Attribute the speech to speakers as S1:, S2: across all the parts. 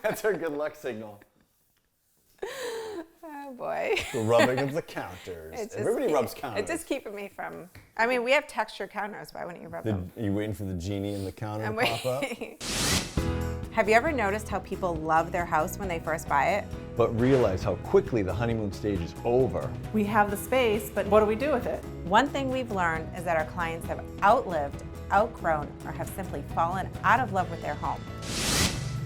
S1: That's our good luck signal.
S2: Oh boy.
S1: The rubbing of the counters. Everybody rubs counters.
S2: It's just keeping me from, I mean, we have textured counters. Why wouldn't you rub them?
S1: Are you waiting for the genie in the counter to pop up?
S2: Have you ever noticed how people love their house when they first buy it?
S1: But realize how quickly the honeymoon stage is over.
S3: We have the space, but what do we do with it?
S2: One thing we've learned is that our clients have outlived, outgrown, or have simply fallen out of love with their home.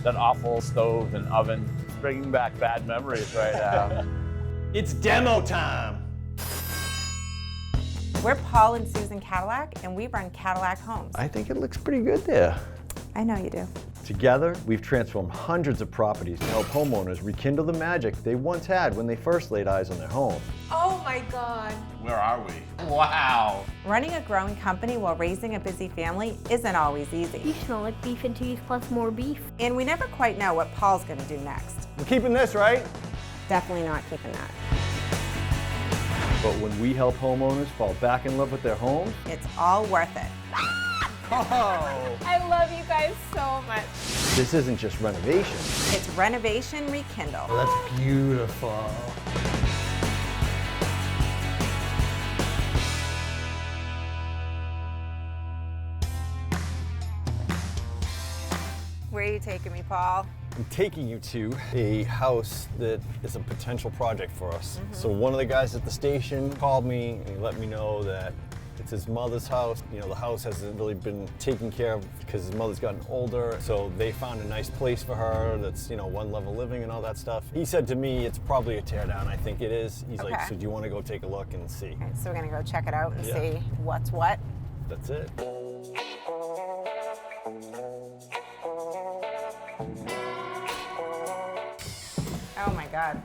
S4: That awful stove and oven. It's bringing back bad memories right now.
S1: It's demo time.
S2: We're Paul and Susan Kadilak, and we run Kadilak Homes.
S1: I think it looks pretty good there.
S2: I know you do.
S1: Together, we've transformed hundreds of properties to help homeowners rekindle the magic they once had when they first laid eyes on their home.
S2: Oh my God.
S4: Where are we? Wow.
S2: Running a growing company while raising a busy family isn't always easy.
S5: You smell like beef and cheese plus more beef.
S2: And we never quite know what Paul's gonna do next.
S1: We're keeping this, right?
S2: Definitely not keeping that.
S1: But when we help homeowners fall back in love with their homes,
S2: It's all worth it.
S1: oh,
S2: I love you guys so much.
S1: this isn't just renovation.
S2: It's Renovation Rekindle.
S1: That's beautiful.
S2: Where are you taking me, Paul?
S1: I'm taking you to a house that is a potential project for us. So one of the guys at the station called me and he let me know that it's his mother's house. You know, the house hasn't really been taken care of because his mother's gotten older. So they found a nice place for her that's, you know, one level living and all that stuff. He said to me, it's probably a tear down. I think it is. He's like, so do you want to go take a look and see?
S2: All right, so we're gonna go check it out and
S1: Yeah.
S2: see what's what.
S1: That's it.
S2: Oh my God,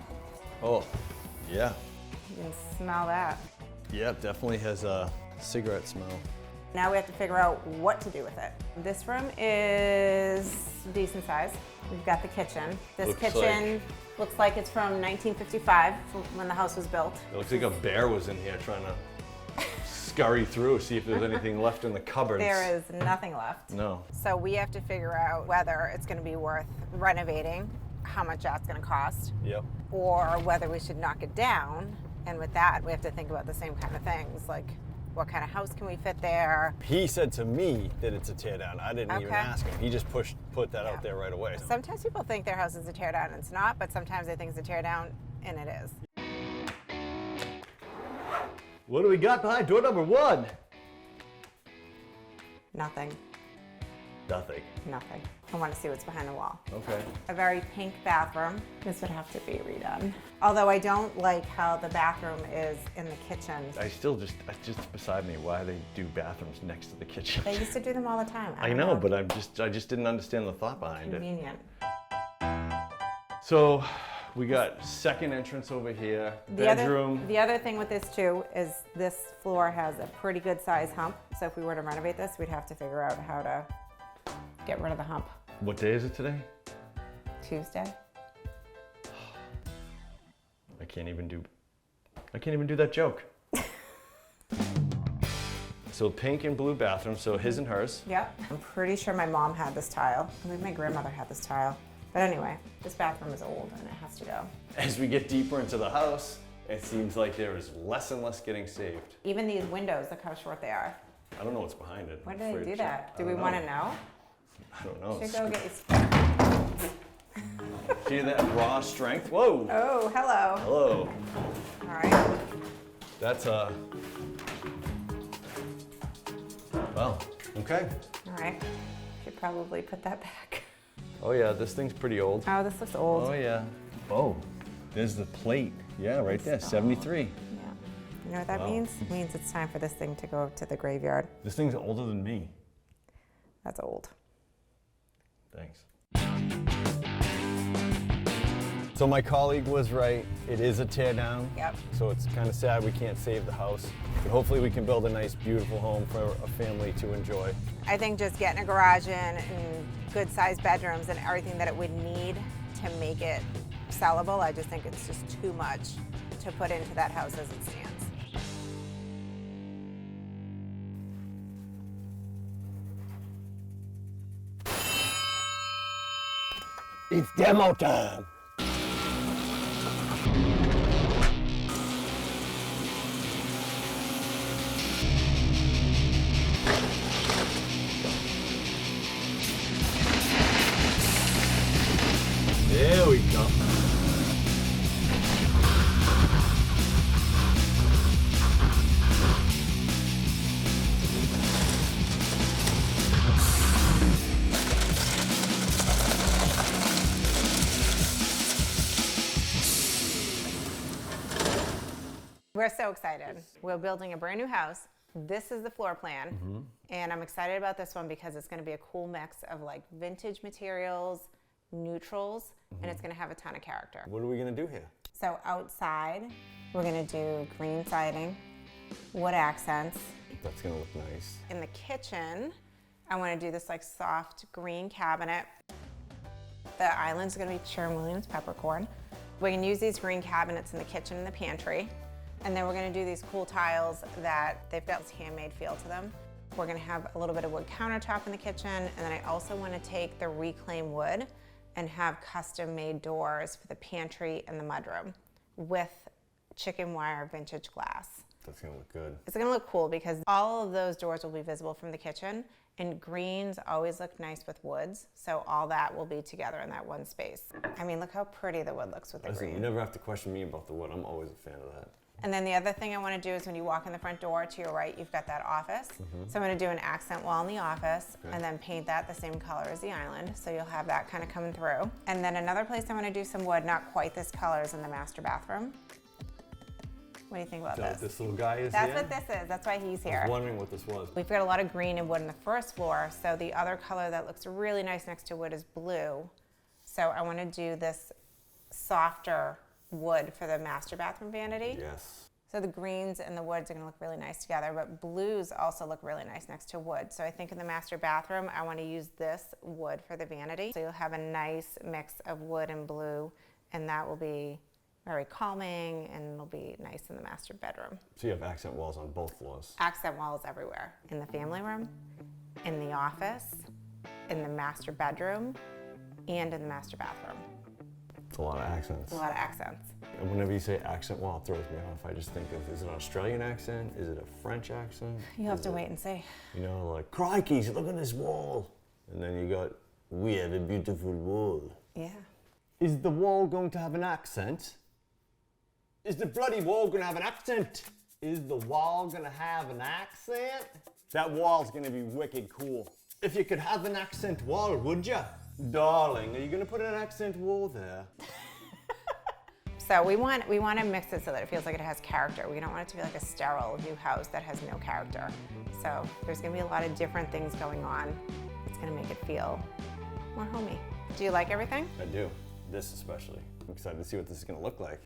S1: Oh, yeah.
S2: you can smell that.
S1: Yeah, definitely has a cigarette smell.
S2: Now we have to figure out what to do with it. This room is decent size. We've got the kitchen. This
S1: Looks
S2: kitchen looks like it's from 1955, from when the house was built.
S1: It looks like a bear was in here trying to scurry through, see if there's anything left in the cupboards.
S2: There is nothing left.
S1: No.
S2: So we have to figure out whether it's gonna be worth renovating, how much that's gonna cost,
S1: Yep.
S2: or whether we should knock it down. And with that, we have to think about the same kind of things, like what kind of house can we fit there?
S1: He said to me that it's a tear down. I didn't even
S2: Okay.
S1: ask him. He just put that
S2: Yeah.
S1: out there right away.
S2: Sometimes people think their house is a tear down and it's not, but sometimes they think it's a tear down and it is.
S1: What do we got behind door number 1?
S2: Nothing,
S1: Nothing.
S2: nothing. I want to see what's behind the wall.
S1: Okay.
S2: A very pink bathroom. This would have to be redone. Although I don't like how the bathroom is in the kitchen.
S1: It's just beside me why they do bathrooms next to the kitchen.
S2: They used to do them all the time.
S1: I
S2: don't
S1: know, but I just didn't understand the thought behind it.
S2: Convenient.
S1: So we got second entrance over here, bedroom.
S2: The other thing with this too is this floor has a pretty good size hump. So if we were to renovate this, we'd have to figure out how to get rid of the hump.
S1: What day is it today?
S2: Tuesday.
S1: I can't even do that joke. So pink and blue bathroom, so his and hers.
S2: Yep. I'm pretty sure my mom had this tile. I mean, my grandmother had this tile. But anyway, this bathroom is old and it has to go.
S1: As we get deeper into the house, it seems like there is less and less getting saved.
S2: Even these windows, look how short they are.
S1: I don't know what's behind it.
S2: Why
S1: I'm
S2: do they
S1: afraid
S2: do
S1: to
S2: that?
S1: check.
S2: Do
S1: I
S2: we
S1: don't
S2: want
S1: know.
S2: to know?
S1: I don't know.
S2: Should go get you.
S1: See that raw strength? Whoa!
S2: Oh, hello.
S1: Hello.
S2: All right.
S1: That's well, okay.
S2: All right. Should probably put that back.
S1: Oh yeah, this thing's pretty old.
S2: Oh, this looks old.
S1: Oh yeah. Oh, there's the plate. Yeah, right there, 73.
S2: Yeah. You know what that means? It means it's time for this thing to go to the graveyard.
S1: This thing's older than me.
S2: That's old.
S1: Thanks. So my colleague was right. It is a tear down.
S2: Yep.
S1: So it's kind of sad we can't save the house. But hopefully we can build a nice, beautiful home for a family to enjoy.
S2: I think just getting a garage in and good sized bedrooms and everything that it would need to make it sellable, I just think it's just too much to put into that house as it stands.
S1: It's demo time. There we go.
S2: We're so excited. We're building a brand new house. This is the floor plan. And I'm excited about this one because it's gonna be a cool mix of like vintage materials, neutrals, and it's gonna have a ton of character.
S1: What are we gonna do here?
S2: So outside, we're gonna do green siding, wood accents.
S1: That's gonna look nice.
S2: In the kitchen, I wanna do this like soft green cabinet. The island's gonna be Sherwin-Williams peppercorn. We can use these green cabinets in the kitchen and the pantry. And then we're gonna do these cool tiles that they've got this handmade feel to them. We're gonna have a little bit of wood countertop in the kitchen, and then I also wanna take the reclaimed wood and have custom made doors for the pantry and the mudroom with chicken wire vintage glass.
S1: That's gonna look good.
S2: It's gonna look cool because all of those doors will be visible from the kitchen, and greens always look nice with woods, so all that will be together in that one space. I mean, look how pretty the wood looks with the
S1: Listen,
S2: green.
S1: you never have to question me about the wood. I'm always a fan of that.
S2: And then the other thing I want to do is when you walk in the front door to your right, you've got that office. So I'm going to do an accent wall in the office and then paint that the same color as the island. So you'll have that kind of coming through. And then another place I want to do some wood, not quite this color, is in the master bathroom. What do you think about this?
S1: This little guy is
S2: That's
S1: here?
S2: what this is. That's why he's
S1: I
S2: here.
S1: was wondering what this was.
S2: We've got a lot of green and wood on the first floor. So the other color that looks really nice next to wood is blue. So I want to do this softer wood for the master bathroom vanity.
S1: Yes.
S2: So the greens and the woods are gonna look really nice together, but blues also look really nice next to wood. So I think in the master bathroom, I wanna use this wood for the vanity. So you'll have a nice mix of wood and blue, and that will be very calming, and it'll be nice in the master bedroom.
S1: So you have accent walls on both floors.
S2: Accent walls everywhere. In the family room, in the office, in the master bedroom, and in the master bathroom.
S1: It's a lot of accents.
S2: A lot of accents.
S1: And whenever you say accent wall, it throws me off. I just think of, is it an Australian accent? Is it a French accent?
S2: You have
S1: Is
S2: to
S1: it,
S2: wait and see.
S1: You know, like, crikeys, look at this wall. And then you got, we have a beautiful wall.
S2: Yeah.
S1: Is the wall going to have an accent? Is the bloody wall going to have an accent? Is the wall going to have an accent? That wall's going to be wicked cool. If you could have an accent wall, would you? Darling, are you going to put an accent wall there?
S2: So we want to mix it so that it feels like it has character. We don't want it to be like a sterile new house that has no character. So there's going to be a lot of different things going on. It's going to make it feel more homey. Do you like everything?
S1: I do. This especially. I'm excited to see what this is going to look like.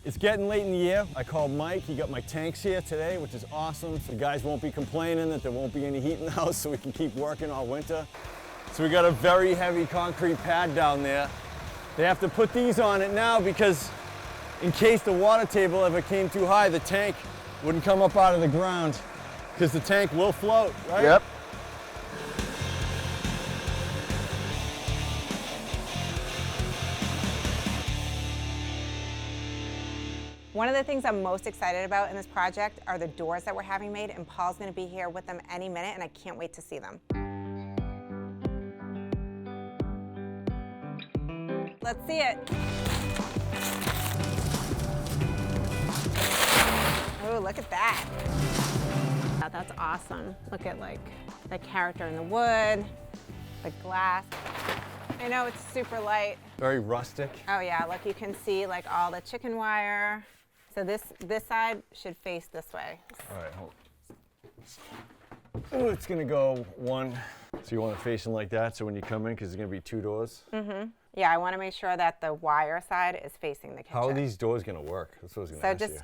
S1: It's getting late in the year. I called Mike. He got my tanks here today, which is awesome. So the guys won't be complaining that there won't be any heat in the house, so we can keep working all winter. So we got a very heavy concrete pad down there. They have to put these on it now because in case the water table ever came too high, the tank wouldn't come up out of the ground because the tank will float, right?
S4: Yep.
S2: One of the things I'm most excited about in this project are the doors that we're having made, and Paul's going to be here with them any minute, and I can't wait to see them. Let's see it. Oh, look at that. Oh, that's awesome. Look at like the character in the wood, the glass. I know it's super light.
S1: Very rustic.
S2: Oh yeah, look, you can see like all the chicken wire. So this side should face this way.
S1: All right, hold. Oh, it's gonna go one. So you want it facing like that, so when you come in, because there's gonna be two doors.
S2: Mm-hmm. Yeah, I want to make sure that the wire side is facing the kitchen.
S1: How are these doors gonna work? That's what I was gonna
S2: So
S1: ask
S2: just
S1: you.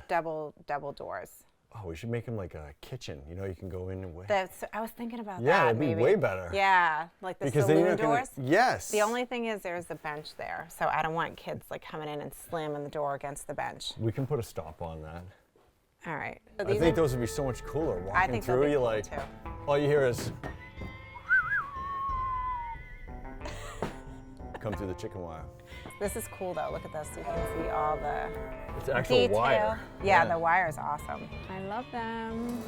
S2: double doors.
S1: Oh, we should make them like a kitchen. You know, you can go in and wait.
S2: I was thinking about that.
S1: Yeah, that'd be
S2: maybe.
S1: way better.
S2: Yeah, like the
S1: Because then
S2: saloon
S1: you're not
S2: doors.
S1: gonna, yes.
S2: The only thing is there's a bench there, so I don't want kids like coming in and slamming the door against the bench.
S1: We can put a stop on that.
S2: All right. So
S1: I think those would be so much cooler. Walking
S2: think they'll
S1: through,
S2: be
S1: you're
S2: cool,
S1: like,
S2: too.
S1: all you hear is come through the chicken wire.
S2: This is cool though. Look at this. You can see all the
S1: It's actual
S2: detail.
S1: wire.
S2: Yeah, the wire is awesome. I love them.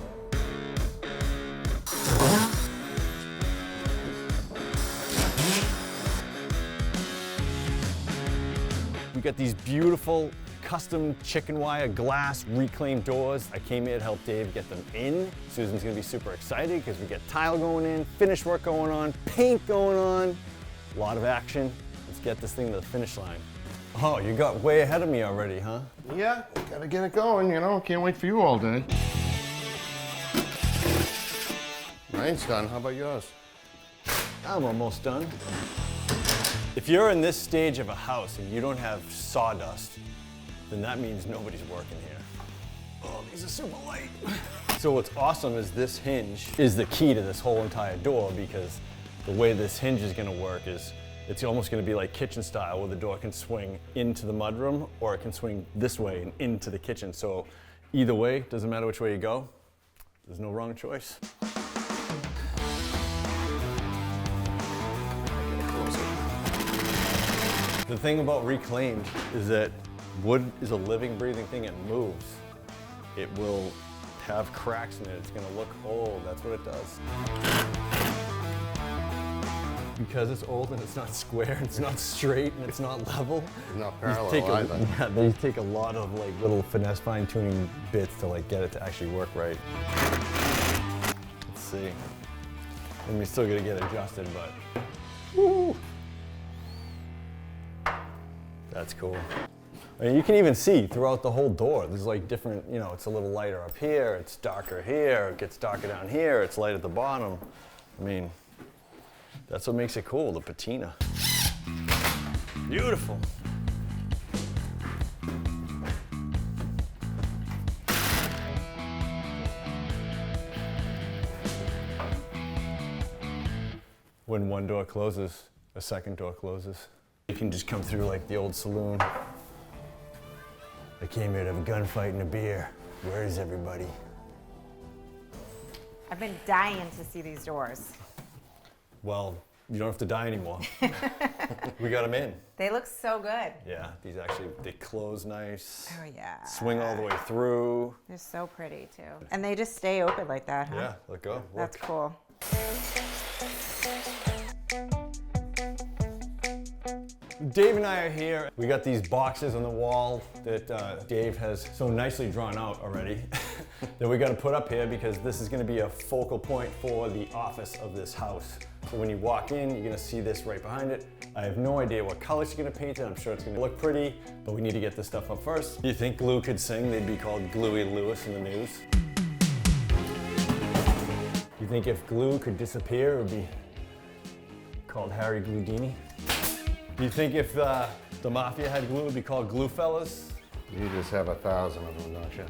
S1: We got these beautiful custom chicken wire glass reclaimed doors. I came here to help Dave get them in. Susan's gonna be super excited because we got tile going in, finish work going on, paint going on, a lot of action. Let's get this thing to the finish line. Oh, you got way ahead of me already, huh?
S6: Yeah, gotta get it going, you know. Can't wait for you all day. Mine's done. How about yours?
S1: I'm almost done. If you're in this stage of a house and you don't have sawdust, then that means nobody's working here. Oh, these are super light. So what's awesome is this hinge is the key to this whole entire door, because the way this hinge is gonna work is it's almost gonna be like kitchen style, where the door can swing into the mudroom or it can swing this way and into the kitchen. So either way, doesn't matter which way you go, there's no wrong choice. The thing about reclaimed is that wood is a living, breathing thing. It moves. It will have cracks in it. It's gonna look old. That's what it does. Because it's old and it's not square, and it's not straight, and it's not level.
S6: It's not
S1: these
S6: parallel
S1: take
S6: either.
S1: Yeah, they take a lot of like little finesse, fine-tuning bits to like get it to actually work right. Let's see. And we're still gonna get adjusted, but woo! That's cool. I mean, you can even see throughout the whole door. There's like different, you know, it's a little lighter up here, it's darker here, it gets darker down here, it's light at the bottom. I mean, that's what makes it cool, the patina. Beautiful. When one door closes, a second door closes. You can just come through like the old saloon. I came here to have a gunfight and a beer. Where is everybody?
S2: I've been dying to see these doors.
S1: Well, you don't have to die anymore. We got them in.
S2: They look so good.
S1: Yeah, these actually, they close nice.
S2: Oh yeah.
S1: Swing all the way through.
S2: They're so pretty too. And they just stay open like that, huh?
S1: Yeah, let go.
S2: That's
S1: Work.
S2: cool.
S1: Dave and I are here. We got these boxes on the wall that Dave has so nicely drawn out already that we got to put up here, because this is going to be a focal point for the office of this house. So when you walk in, you're going to see this right behind it. I have no idea what colors you're going to paint it. I'm sure it's going to look pretty, but we need to get this stuff up first. You think glue could sing? They'd be called Gluey Lewis in the news. You think if glue could disappear, it would be called Harry Gludini? Do you think if the mafia had glue, it would be called Glue Fellas?
S6: You just have 1,000 of them, don't you?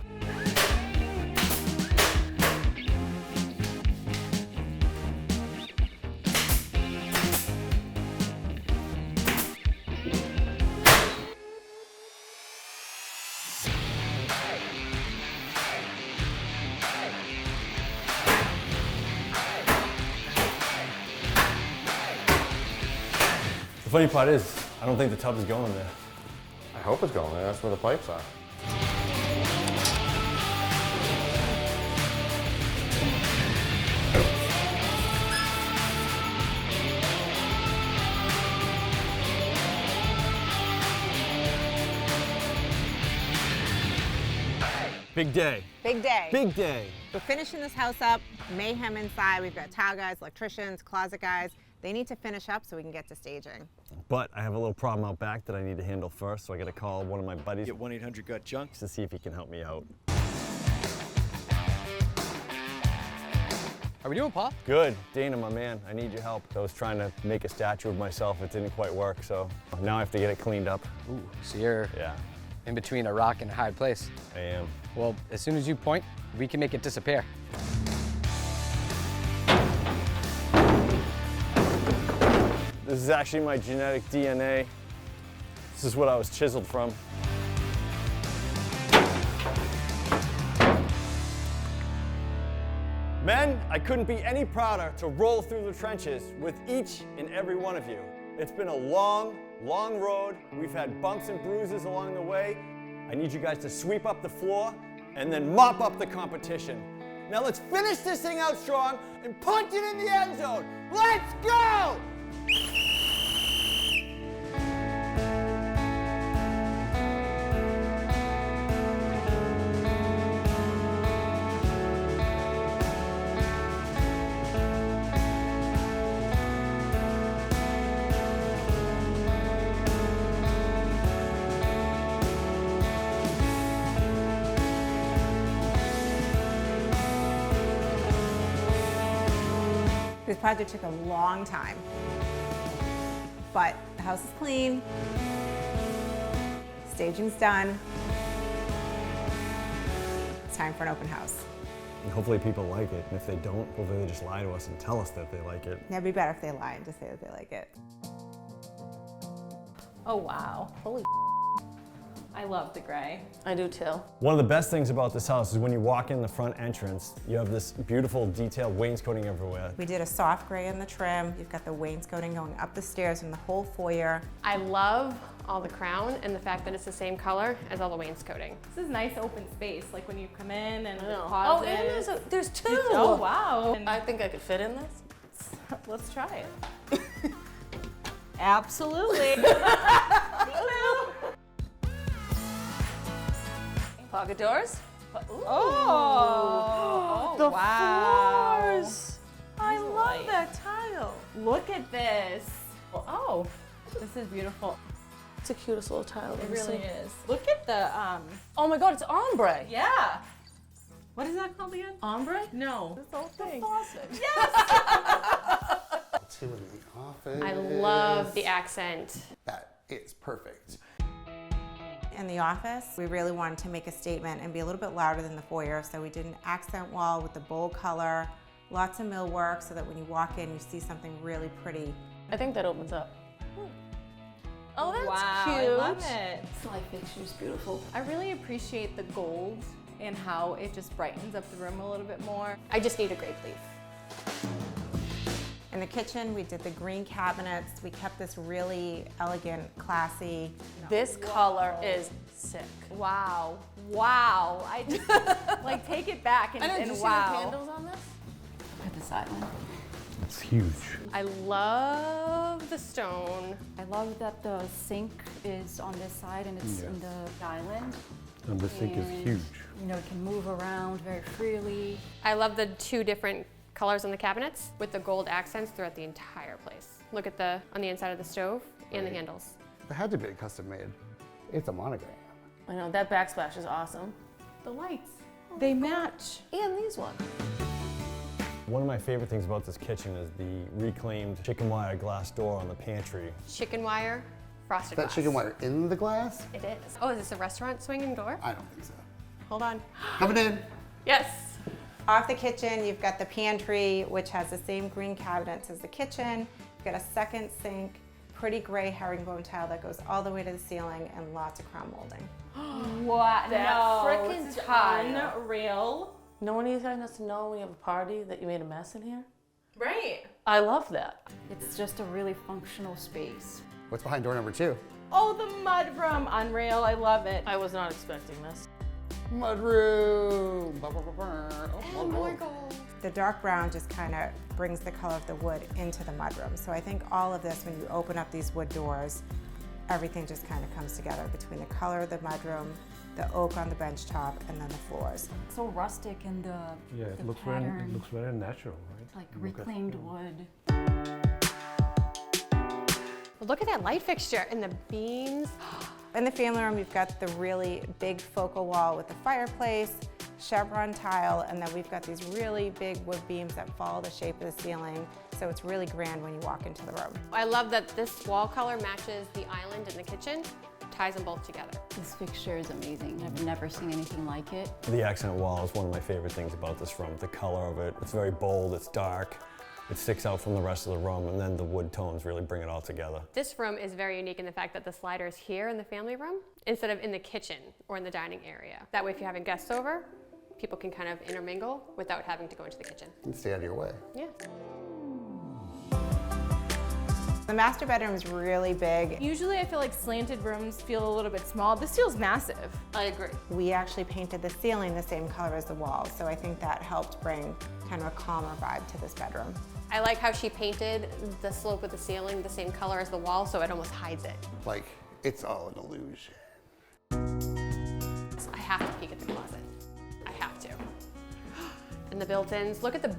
S1: The funny part is, I don't think the tub is going there.
S6: I hope it's going there. That's where the pipes are.
S1: Big day.
S2: Big day.
S1: Big day.
S2: We're finishing this house up. Mayhem inside. We've got tile guys, electricians, closet guys. They need to finish up so we can get to staging.
S1: But I have a little problem out back that I need to handle first, so I gotta call one of my buddies at 1-800-GOT-JUNK to see if he can help me out.
S7: How we doing, Paul?
S1: Good. Dana, my man, I need your help. I was trying to make a statue of myself. It didn't quite work, so now I have to get it cleaned up.
S7: Ooh, so you're
S1: Yeah.
S7: in between a rock and a hard place.
S1: I am.
S7: Well, as soon as you point, we can make it disappear.
S1: This is actually my genetic DNA. This is what I was chiseled from. Men, I couldn't be any prouder to roll through the trenches with each and every one of you. It's been a long, long road. We've had bumps and bruises along the way. I need you guys to sweep up the floor and then mop up the competition. Now let's finish this thing out strong and punch it in the end zone. Let's go!
S2: This project took a long time, but the house is clean, staging's done. It's time for an open house.
S1: And hopefully people like it, and if they don't, hopefully they just lie to us and tell us that they like it.
S2: It'd be better if they lie and just say that they like it.
S3: Oh wow, holy I love the gray.
S8: I do too.
S1: One of the best things about this house is when you walk in the front entrance, you have this beautiful detailed wainscoting everywhere.
S2: We did a soft gray in the trim. You've got the wainscoting going up the stairs and the whole foyer.
S9: I love all the crown and the fact that it's the same color as all the wainscoting.
S3: This is nice open space, like when you come in and the
S8: Oh,
S3: closet.
S8: and there's two.
S3: Oh wow. And
S8: I think I could fit in this.
S3: let's try it. Absolutely.
S8: Pocket doors.
S3: Oh,
S8: The
S3: wow.
S8: floors. I
S3: These are
S8: love
S3: light.
S8: that tile.
S3: Look at this. Oh, this is beautiful.
S8: It's the cutest little tile.
S3: It
S8: I've
S3: really
S8: seen.
S3: is. Look at the
S8: Oh my God, it's ombre.
S3: yeah. What is that called again?
S8: Ombre?
S3: No.
S8: This whole thing.
S3: Faucet.
S6: Two in the office.
S9: I love the accent.
S6: That is perfect.
S2: In the office, we really wanted to make a statement and be a little bit louder than the foyer, so we did an accent wall with the bold color, lots of millwork, so that when you walk in, you see something really pretty.
S8: I think that opens up. Oh, that's
S3: Wow,
S8: cute.
S3: I love it.
S8: This light fixture's beautiful.
S3: I really appreciate the gold and how it just brightens up the room a little bit more.
S9: I just need a grape leaf.
S2: In the kitchen, we did the green cabinets. We kept this really elegant, classy.
S8: This color is sick.
S3: Wow. Wow. I just like take it back and,
S8: I know, did
S3: and
S8: you see
S3: wow.
S8: the candles on this?
S3: Look at this island.
S1: It's huge.
S9: I love the stone.
S5: I love that the sink is on this side and it's in the island.
S1: And the sink is
S5: And,
S1: huge.
S5: You know, it can move around very freely.
S9: I love the two different colors on the cabinets with the gold accents throughout the entire place. Look at the on the inside of the stove and the handles.
S10: It had to be custom made. It's a monogram.
S8: I know, that backsplash is awesome.
S3: The lights. They match.
S8: And these ones.
S1: One of my favorite things about this kitchen is the reclaimed chicken wire glass door on the pantry.
S9: Chicken wire, frosted
S10: That
S9: glass.
S10: chicken wire in the glass?
S9: It is. Oh, is this a restaurant swinging door?
S10: I don't think so.
S9: Hold on.
S10: Coming in.
S9: Yes.
S2: Off the kitchen, you've got the pantry, which has the same green cabinets as the kitchen. You've got a second sink, pretty gray herringbone tile that goes all the way to the ceiling, and lots of crown molding.
S3: What?
S8: That
S3: no,
S8: frickin'
S3: this is
S8: tile.
S3: unreal.
S8: No one of you guys has to know when you have a party that you made a mess in here?
S3: Right.
S8: I love that.
S5: It's just a really functional space.
S10: What's behind door number 2?
S3: Oh, the mudroom. Unreal. I love it.
S8: I was not expecting this.
S10: Mudroom. Bah, bah, bah, bah. Oh, more
S9: gold.
S2: The dark brown just kind of brings the color of the wood into the mudroom. So I think all of this, when you open up these wood doors, everything just kind of comes together between the color of the mudroom, the oak on the bench top, and then the floors.
S5: So rustic in the the pattern.
S11: looks very natural, right?
S5: It's like reclaimed wood.
S9: Well, look at that light fixture and the beams.
S2: In the family room, you've got the really big focal wall with the fireplace, chevron tile, and then we've got these really big wood beams that follow the shape of the ceiling. So it's really grand when you walk into the room.
S9: I love that this wall color matches the island in the kitchen. ties them both together.
S5: This fixture is amazing. I've never seen anything like it.
S1: The accent wall is one of my favorite things about this room. The color of it, it's very bold, it's dark, it sticks out from the rest of the room, and then the wood tones really bring it all together.
S9: This room is very unique in the fact that the slider is here in the family room instead of in the kitchen or in the dining area. That way if you're having guests over, people can kind of intermingle without having to go into the kitchen.
S10: And stay out of your way.
S9: Yeah.
S2: The master bedroom is really big.
S3: Usually I feel like slanted rooms feel a little bit small. This feels massive.
S8: I agree.
S2: We actually painted the ceiling the same color as the walls, so I think that helped bring kind of a calmer vibe to this bedroom.
S9: I like how she painted the slope of the ceiling the same color as the wall, so it almost hides it.
S10: Like, it's all an illusion.
S9: I have to peek at the closet. I have to. And the built-ins, look at the,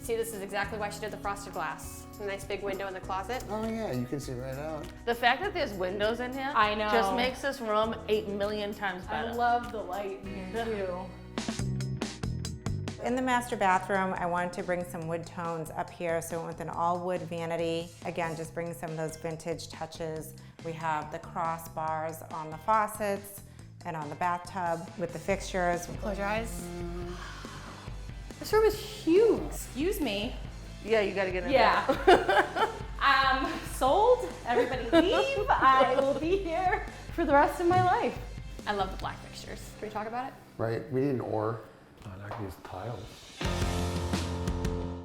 S9: see, this is exactly why she did the frosted glass. A nice big window in the closet.
S10: Oh yeah, you can see right out.
S8: The fact that there's windows in here
S3: I know.
S8: just makes this room 8 million times better.
S3: I love the light in here too.
S2: In the master bathroom, I wanted to bring some wood tones up here, so I went with an all wood vanity. Again, just bring some of those vintage touches. We have the crossbars on the faucets and on the bathtub with the fixtures.
S9: Close your eyes. This room is huge.
S3: Excuse me.
S8: Yeah, you gotta get in
S3: Yeah.
S8: there.
S3: Sold. Everybody leave. I will be here for the rest of my life.
S9: I love the black fixtures. Can we talk about it?
S10: Right? We need an or.
S11: I like these tiles.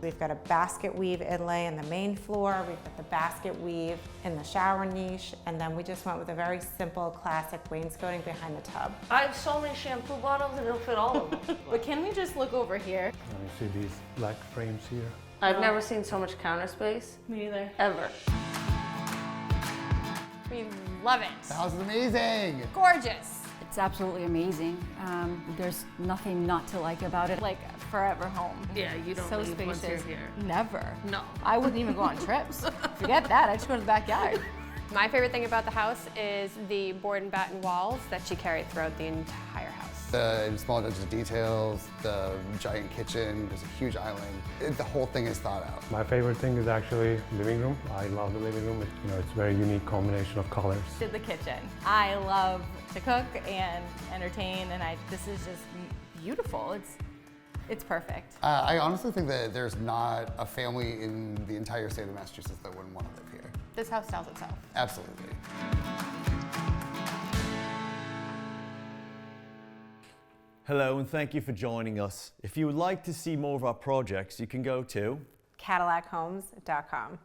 S2: We've got a basket weave inlay in the main floor. We've got the basket weave in the shower niche. And then we just went with a very simple classic wainscoting behind the tub.
S8: I have so many shampoo bottles and it'll fit all of them.
S3: But can we just look over here?
S11: And you see these black frames here.
S8: I've never seen so much counter space,
S3: Me neither.
S8: ever.
S9: We love it.
S10: The house is amazing!
S9: Gorgeous.
S5: It's absolutely amazing. There's nothing not to like about it.
S3: Like forever home.
S8: Yeah, you don't
S3: So
S8: leave once
S3: spacious.
S8: you're here.
S3: Never.
S8: No.
S3: I wouldn't even go on trips. Forget that. I just go to the backyard.
S9: My favorite thing about the house is the board and batten walls that she carried throughout the entire house.
S10: The small attention to details, the giant kitchen, there's a huge island. The whole thing is thought out.
S11: My favorite thing is actually living room. I love the living room. It's a very unique combination of colors.
S3: Did the kitchen. I love to cook and entertain, and this is just beautiful. It's perfect.
S10: I honestly think that there's not a family in the entire state of Massachusetts that wouldn't want to live here.
S3: This house sells itself.
S10: Absolutely.
S1: Hello and thank you for joining us. If you would like to see more of our projects, you can go to
S2: CadilakHomes.com.